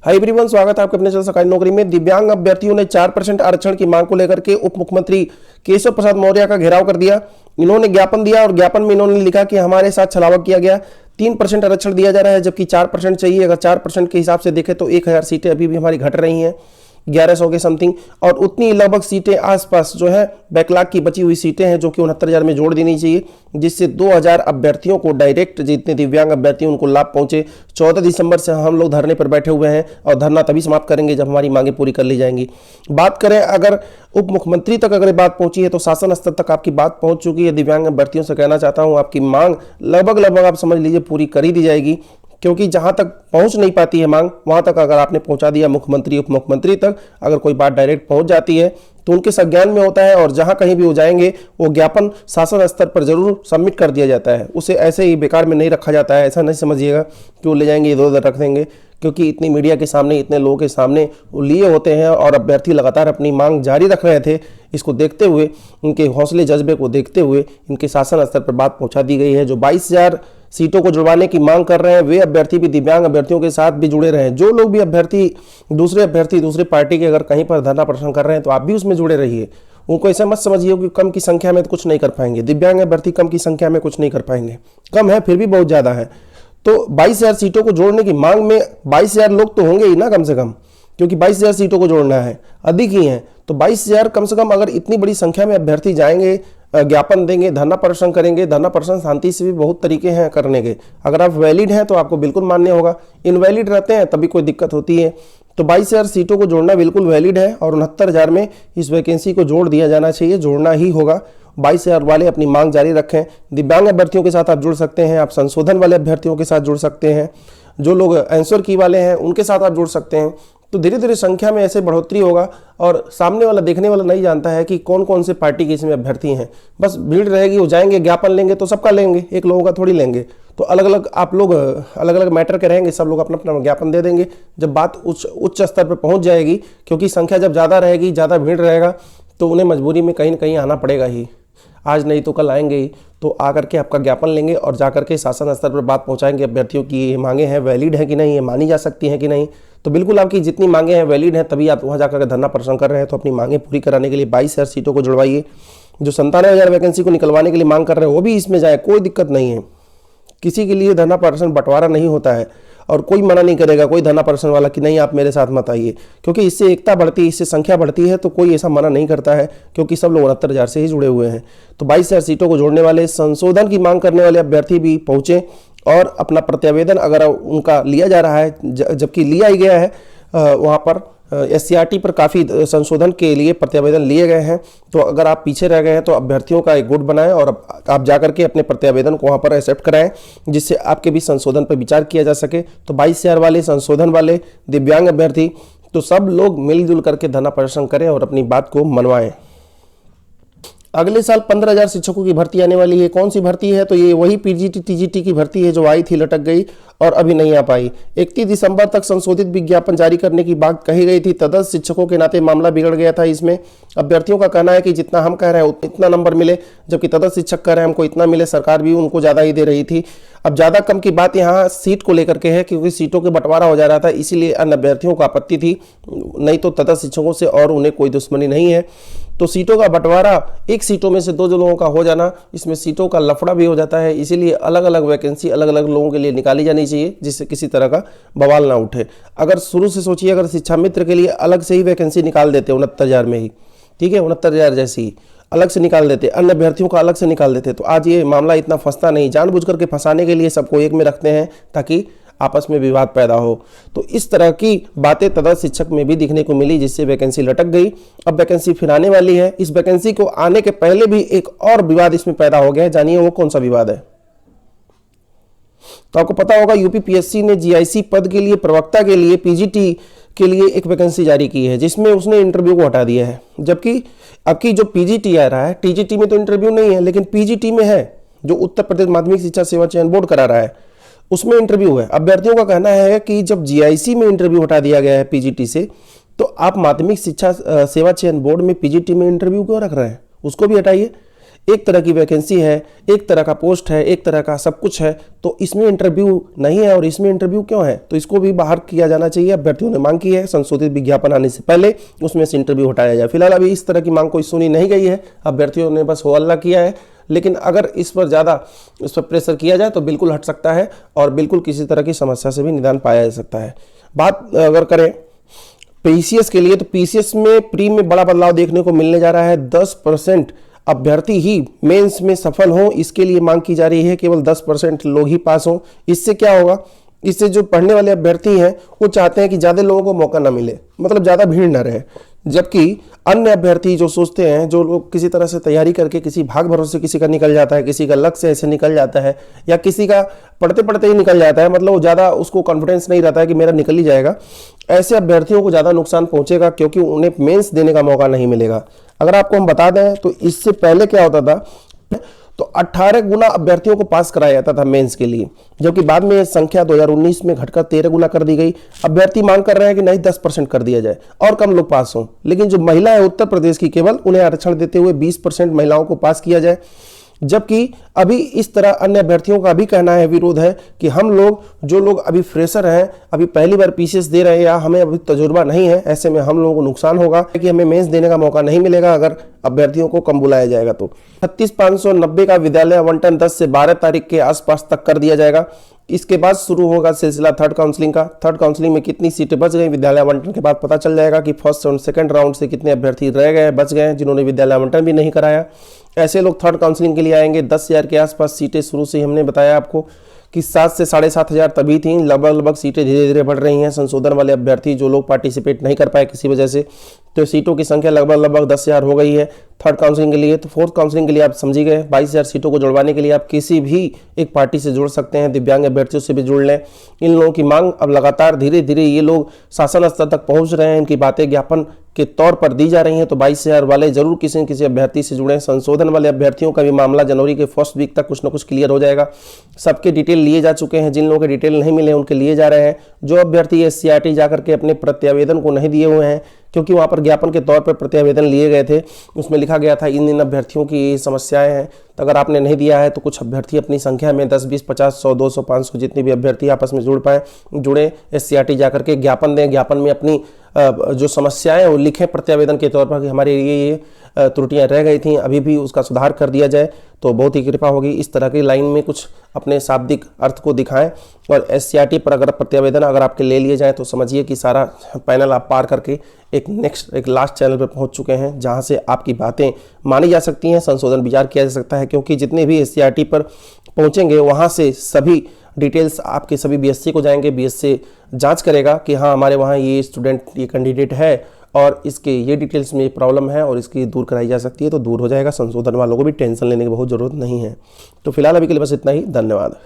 Hi everyone, स्वागत है आपके अपने चैनल सरकारी नौकरी में। दिव्यांग अभ्यर्थियों ने 4% आरक्षण की मांग को लेकर के उप मुख्यमंत्री केशव प्रसाद मौर्य का घेराव कर दिया। इन्होंने ज्ञापन दिया और ज्ञापन में इन्होंने लिखा कि हमारे साथ छलावा किया गया। 3% आरक्षण दिया जा रहा है, जबकि 4% चाहिए। अगर 4% के हिसाब से देखें तो 1000 सीटें अभी भी हमारी घट रही हैं, 1100 के समथिंग, और उतनी लगभग सीटें आसपास जो है बैकलॉग की बची हुई सीटें हैं जो कि 69,000 में जोड़ देनी चाहिए, जिससे 2000 अभ्यर्थियों को डायरेक्ट, जितने दिव्यांग अभ्यर्थी उनको लाभ पहुंचे। 14 दिसंबर से हम लोग धरने पर बैठे हुए हैं और धरना तभी समाप्त करेंगे जब हमारी मांगे पूरी कर ली जाएंगी। बात करें अगर उप मुख्यमंत्री तक अगर बात पहुंची है तो शासन स्तर तक आपकी बात पहुंच चुकी है। दिव्यांग अभ्यर्थियों से कहना चाहता हूं, आपकी मांग लगभग आप समझ लीजिए पूरी कर ही दी जाएगी, क्योंकि जहां तक पहुंच नहीं पाती है मांग, वहां तक अगर आपने पहुंचा दिया मुख्यमंत्री उप मुख्यमंत्री तक, अगर कोई बात डायरेक्ट पहुंच जाती है तो उनके संज्ञान में होता है और जहां कहीं भी हो जाएंगे वो ज्ञापन शासन स्तर पर जरूर सबमिट कर दिया जाता है। उसे ऐसे ही बेकार में नहीं रखा जाता है। ऐसा नहीं समझिएगा कि वो ले जाएंगे इधर उधर रख देंगे, क्योंकि इतनी मीडिया के सामने, इतने लोगों के सामने वो लिए होते हैं और अभ्यर्थी लगातार अपनी मांग जारी रख रहे थे। इसको देखते हुए, उनके हौसले जज्बे को देखते हुए इनके शासन स्तर पर बात पहुंचा दी गई है। जो 22,000 सीटों को जुड़वाने की मांग कर रहे हैं वे अभ्यर्थी भी दिव्यांग अभ्यर्थियों के साथ भी जुड़े रहे। जो लोग भी अभ्यर्थी दूसरे पार्टी के अगर कहीं पर धरना प्रदर्शन कर रहे हैं तो आप भी उसमें जुड़े रहिए। उनको ऐसा मत समझिए कि कम की संख्या में तो कुछ नहीं कर पाएंगे। दिव्यांग अभ्यर्थी कम की संख्या में कुछ नहीं कर पाएंगे, कम है फिर भी बहुत ज़्यादा है। तो 22,000 सीटों को जोड़ने की मांग में 22,000 लोग तो होंगे ही ना कम से कम, क्योंकि 22,000 सीटों को जोड़ना है, अधिक ही हैं। तो 22,000 कम से कम अगर इतनी बड़ी संख्या में अभ्यर्थी जाएंगे, ज्ञापन देंगे, धरना प्रदर्शन करेंगे। धरना प्रदर्शन शांति से भी बहुत तरीके हैं करने के। अगर आप वैलिड हैं तो आपको बिल्कुल मान्य होगा, इनवैलिड रहते हैं तभी कोई दिक्कत होती है। तो 22,000 सीटों को जोड़ना बिल्कुल वैलिड है और 69,000 में इस वैकेंसी को जोड़ दिया जाना चाहिए, जोड़ना ही होगा। 22,000 वाले अपनी मांग जारी रखें। दिव्यांग अभ्यर्थियों के साथ आप जुड़ सकते हैं, आप संशोधन वाले अभ्यर्थियों के साथ जुड़ सकते हैं, जो लोग आंसर की वाले हैं उनके साथ आप जुड़ सकते हैं। तो धीरे धीरे संख्या में ऐसे बढ़ोतरी होगा और सामने वाला, देखने वाला नहीं जानता है कि कौन कौन से पार्टी के इसमें अभ्यर्थी हैं। बस भीड़ रहेगी, वो जाएंगे, ज्ञापन लेंगे तो सबका लेंगे, एक लोगों का थोड़ी लेंगे। तो अलग अलग आप लोग अलग अलग मैटर के रहेंगे, सब लोग अपना अपना ज्ञापन दे देंगे। जब बात उच्च स्तर पर पहुंच जाएगी, क्योंकि संख्या जब ज़्यादा रहेगी, ज़्यादा भीड़ रहेगा, तो उन्हें मजबूरी में कहीं ना कहीं आना पड़ेगा ही। आज नहीं तो कल आएंगे ही। तो आकर के आपका ज्ञापन लेंगे और जाकर के शासन स्तर पर बात पहुंचाएंगे अभ्यर्थियों की ये मांगे हैं वैलिड है कि नहीं, ये मानी जा सकती हैं कि नहीं। तो बिल्कुल आपकी जितनी मांगे हैं वैलिड हैं, तभी आप वहां जाकर के धरना प्रदर्शन कर रहे हैं। तो अपनी मांगे पूरी कराने के लिए 22,000 सीटों को जुड़वाइए। जो 97,000 वैकेंसी को निकलवाने के लिए मांग कर रहे हैं वो भी इसमें जाए, कोई दिक्कत नहीं है। किसी के लिए धरना प्रदर्शन बंटवारा नहीं होता है और कोई मना नहीं करेगा कोई धरना प्रदर्शन वाला कि नहीं आप मेरे साथ मत आइए, क्योंकि इससे एकता बढ़ती है, इससे संख्या बढ़ती है। तो कोई ऐसा मना नहीं करता है, क्योंकि सब लोग 69,000 से ही जुड़े हुए हैं। तो 22,000 सीटों को जोड़ने वाले, संशोधन की मांग करने वाले अभ्यर्थी भी पहुंचे और अपना प्रत्यावेदन अगर उनका लिया जा रहा है, जबकि लिया ही गया है वहाँ पर SCRT पर काफ़ी संशोधन के लिए प्रत्यावेदन लिए गए हैं। तो अगर आप पीछे रह गए हैं तो अभ्यर्थियों का एक गुट बनाएं और आप जाकर के अपने प्रत्यावेदन को वहाँ पर एक्सेप्ट कराएं, जिससे आपके भी संशोधन पर विचार किया जा सके। तो 22,000 वाले, संशोधन वाले, दिव्यांग अभ्यर्थी, तो सब लोग मिलजुल करके धरना प्रदर्शन करें और अपनी बात को मनवाएं। अगले साल 15,000 शिक्षकों की भर्ती आने वाली है। कौन सी भर्ती है? तो ये वही PGT TGT की भर्ती है जो आई थी, लटक गई और अभी नहीं आ पाई। 31 दिसंबर तक संशोधित विज्ञापन जारी करने की बात कही गई थी। तदस्थ शिक्षकों के नाते मामला बिगड़ गया था। इसमें अभ्यर्थियों का कहना है कि जितना हम कह रहे हैं इतना नंबर मिले, जबकि तदस्थ शिक्षक कह रहे हैं हमको इतना मिले। सरकार भी उनको ज़्यादा ही दे रही थी। अब ज़्यादा कम की बात यहाँ सीट को लेकर के है, क्योंकि सीटों के बंटवारा हो जा रहा था, इसीलिए अन्य अभ्यर्थियों को आपत्ति थी। नहीं तो तदस्थ शिक्षकों से और उन्हें कोई दुश्मनी नहीं है। तो सीटों का बंटवारा, एक सीटों में से 2 लोगों का हो जाना, इसमें सीटों का लफड़ा भी हो जाता है। इसीलिए अलग अलग वैकेंसी अलग अलग लोगों के लिए निकाली जानी चाहिए, जिससे किसी तरह का बवाल ना उठे। अगर शुरू से सोचिए, अगर शिक्षा मित्र के लिए अलग से ही वैकेंसी निकाल देते 69,000 में ही, ठीक है, 69,000 जैसी ही अलग से निकाल देते, अन्य अभ्यर्थियों का अलग से निकाल देते, तो आज ये मामला इतना फंसता नहीं। जानबूझ करके फंसाने के लिए सबको एक में रखते हैं ताकि आपस में विवाद पैदा हो। तो इस तरह की बातें तदस्थ शिक्षक में भी दिखने को मिली, जिससे वैकेंसी लटक गई। अब वैकेंसी फिर आने वाली है। इस वैकेंसी को आने के पहले भी एक और विवाद इसमें पैदा हो गया है। जानिए वो कौन सा विवाद है। तो आपको पता होगा UPPSC ने GIC पद के लिए, प्रवक्ता के लिए, PGT के लिए एक वैकेंसी जारी की है, जिसमें उसने इंटरव्यू को हटा दिया है। जबकि अब की जो PGT आ रहा है, TGT में तो इंटरव्यू नहीं है, लेकिन PGT में है, जो उत्तर प्रदेश माध्यमिक शिक्षा सेवा चयन बोर्ड करा रहा है, उसमें इंटरव्यू है। अभ्यर्थियों का कहना है कि जब GIC में इंटरव्यू हटा दिया गया है PGT से, तो आप माध्यमिक शिक्षा सेवा चयन बोर्ड में PGT में इंटरव्यू क्यों रख रहे हैं? उसको भी हटाइए। एक तरह की वैकेंसी है, एक तरह का पोस्ट है, एक तरह का सब कुछ है, तो इसमें इंटरव्यू नहीं है। और इसमें इंटरव्यू क्यों है, तो इसको भी बाहर किया जाना चाहिए। अभ्यर्थियों ने मांग की है संशोधित विज्ञापन आने से पहले उसमें से इंटरव्यू हटाया जाए। फिलहाल अभी इस तरह की मांग कोई सुनी नहीं गई है, अभ्यर्थियों ने बस हो हल्ला किया है, लेकिन अगर इस पर ज़्यादा इस पर प्रेशर किया जाए तो बिल्कुल हट सकता है और बिल्कुल किसी तरह की समस्या से भी निदान पाया जा सकता है। बात अगर करें पीसीएस के लिए, तो पीसीएस में प्री में बड़ा बदलाव देखने को मिलने जा रहा है। 10% अभ्यर्थी ही मेंस में सफल हो, इसके लिए मांग की जा रही है। केवल 10% लोग ही पास हों। इससे क्या होगा, इससे जो पढ़ने वाले अभ्यर्थी हैं वो चाहते हैं कि ज़्यादा लोगों को मौका ना मिले, मतलब ज़्यादा भीड़ ना रहे। जबकि अन्य अभ्यर्थी जो सोचते हैं, जो लोग किसी तरह से तैयारी करके किसी भाग भरोसे किसी का निकल जाता है, किसी का लक्ष्य ऐसे निकल जाता है, या किसी का पढ़ते पढ़ते ही निकल जाता है, मतलब वो ज़्यादा उसको कॉन्फिडेंस नहीं रहता है कि मेरा निकल ही जाएगा, ऐसे अभ्यर्थियों को ज़्यादा नुकसान पहुंचेगा क्योंकि उन्हें मेंस देने का मौका नहीं मिलेगा। अगर आपको हम बता दें तो इससे पहले क्या होता था, तो 18 गुना अभ्यर्थियों को पास कराया जाता था मेंस के लिए, जबकि बाद में यह संख्या 2019 में घटकर 13 गुना कर दी गई। अभ्यर्थी मांग कर रहे हैं कि नहीं 10% कर दिया जाए और कम लोग पास हों, लेकिन जो महिला है उत्तर प्रदेश की, केवल उन्हें आरक्षण देते हुए 20% महिलाओं को पास किया जाए। जबकि अभी इस तरह अन्य अभ्यर्थियों का भी कहना है, विरोध है कि हम लोग, जो लोग अभी फ्रेशर हैं, अभी पहली बार पीसीएस दे रहे हैं या हमें अभी तजुर्बा नहीं है, ऐसे में हम लोगों को नुकसान होगा कि हमें मेंस देने का मौका नहीं मिलेगा अगर अभ्यर्थियों को कम बुलाया जाएगा। तो 36,590 का विद्यालय आवंटन 10 से 12 तारीख के आसपास तक कर दिया जाएगा। इसके बाद शुरू होगा सिलसिला थर्ड काउंसलिंग का। थर्ड काउंसलिंग में कितनी सीटें बच गई विद्यालय आवंटन के बाद पता चल जाएगा कि फर्स्ट और सेकंड राउंड से कितने अभ्यर्थी रह गए, बच गए, जिन्होंने विद्यालय आवंटन भी नहीं कराया। ऐसे लोग थर्ड काउंसलिंग के लिए आएंगे। 10,000 के आसपास सीटें शुरू से ही हमने बताया आपको कि 7 से 7,500 तभी थी, लगभग सीटें धीरे धीरे बढ़ रही हैं। संशोधन वाले अभ्यर्थी जो लोग पार्टिसिपेट नहीं कर पाए किसी वजह से, तो सीटों की संख्या लगभग 10,000 हो गई है थर्ड काउंसलिंग के लिए। तो फोर्थ काउंसलिंग के लिए आप समझी गए, 22,000 सीटों को जुड़वाने के लिए आप किसी भी एक पार्टी से जुड़ सकते हैं, दिव्यांग अभ्यर्थियों से भी जुड़ लें। इन लोगों की मांग अब लगातार धीरे धीरे ये लोग शासन स्तर तक पहुंच रहे हैं, इनकी बातें ज्ञापन के तौर पर दी जा रही हैं। तो 22,000 वाले जरूर किसी न किसी अभ्यर्थी से जुड़ें। संशोधन वाले अभ्यर्थियों का भी मामला जनवरी के फर्स्ट वीक तक कुछ न कुछ क्लियर हो जाएगा। सबके डिटेल लिए जा चुके हैं, जिन लोगों के डिटेल नहीं मिले उनके लिए जा रहे हैं। जो अभ्यर्थी SCRT जाकर के अपने प्रत्यावेदन को नहीं दिए हुए हैं, क्योंकि वहाँ पर ज्ञापन के तौर पर प्रत्यावेदन लिए गए थे, उसमें लिखा गया था इन अभ्यर्थियों की समस्याएं हैं, तो अगर आपने नहीं दिया है तो कुछ अभ्यर्थी अपनी संख्या में 10, 20, 50, 100, 200, 500 जितनी भी अभ्यर्थी आपस में जुड़े SCRT जाकर के ज्ञापन दें। ज्ञापन में अपनी जो समस्याएं वो लिखें प्रत्यावेदन के तौर पर कि हमारे ये त्रुटियां रह गई थी, अभी भी उसका सुधार कर दिया जाए, तो बहुत ही कृपा होगी। इस तरह की लाइन में कुछ अपने शाब्दिक अर्थ को दिखाएं। और SCRT पर अगर प्रत्यावेदन अगर आपके ले लिए जाएँ तो समझिए कि सारा पैनल आप पार करके एक लास्ट चैनल पर पहुंच चुके हैं, जहां से आपकी बातें मानी जा सकती हैं, संशोधन विचार किया जा सकता है। क्योंकि जितने भी SCRT पर पहुंचेंगे वहां से सभी डिटेल्स आपके सभी BSc को जाएंगे। BSc जांच करेगा कि हाँ हमारे वहाँ ये स्टूडेंट, ये कैंडिडेट है और इसके ये डिटेल्स में ये प्रॉब्लम है और इसकी दूर कराई जा सकती है, तो दूर हो जाएगा। संशोधन वालों को भी टेंशन लेने की बहुत ज़रूरत नहीं है। तो फिलहाल अभी के लिए बस इतना ही। धन्यवाद।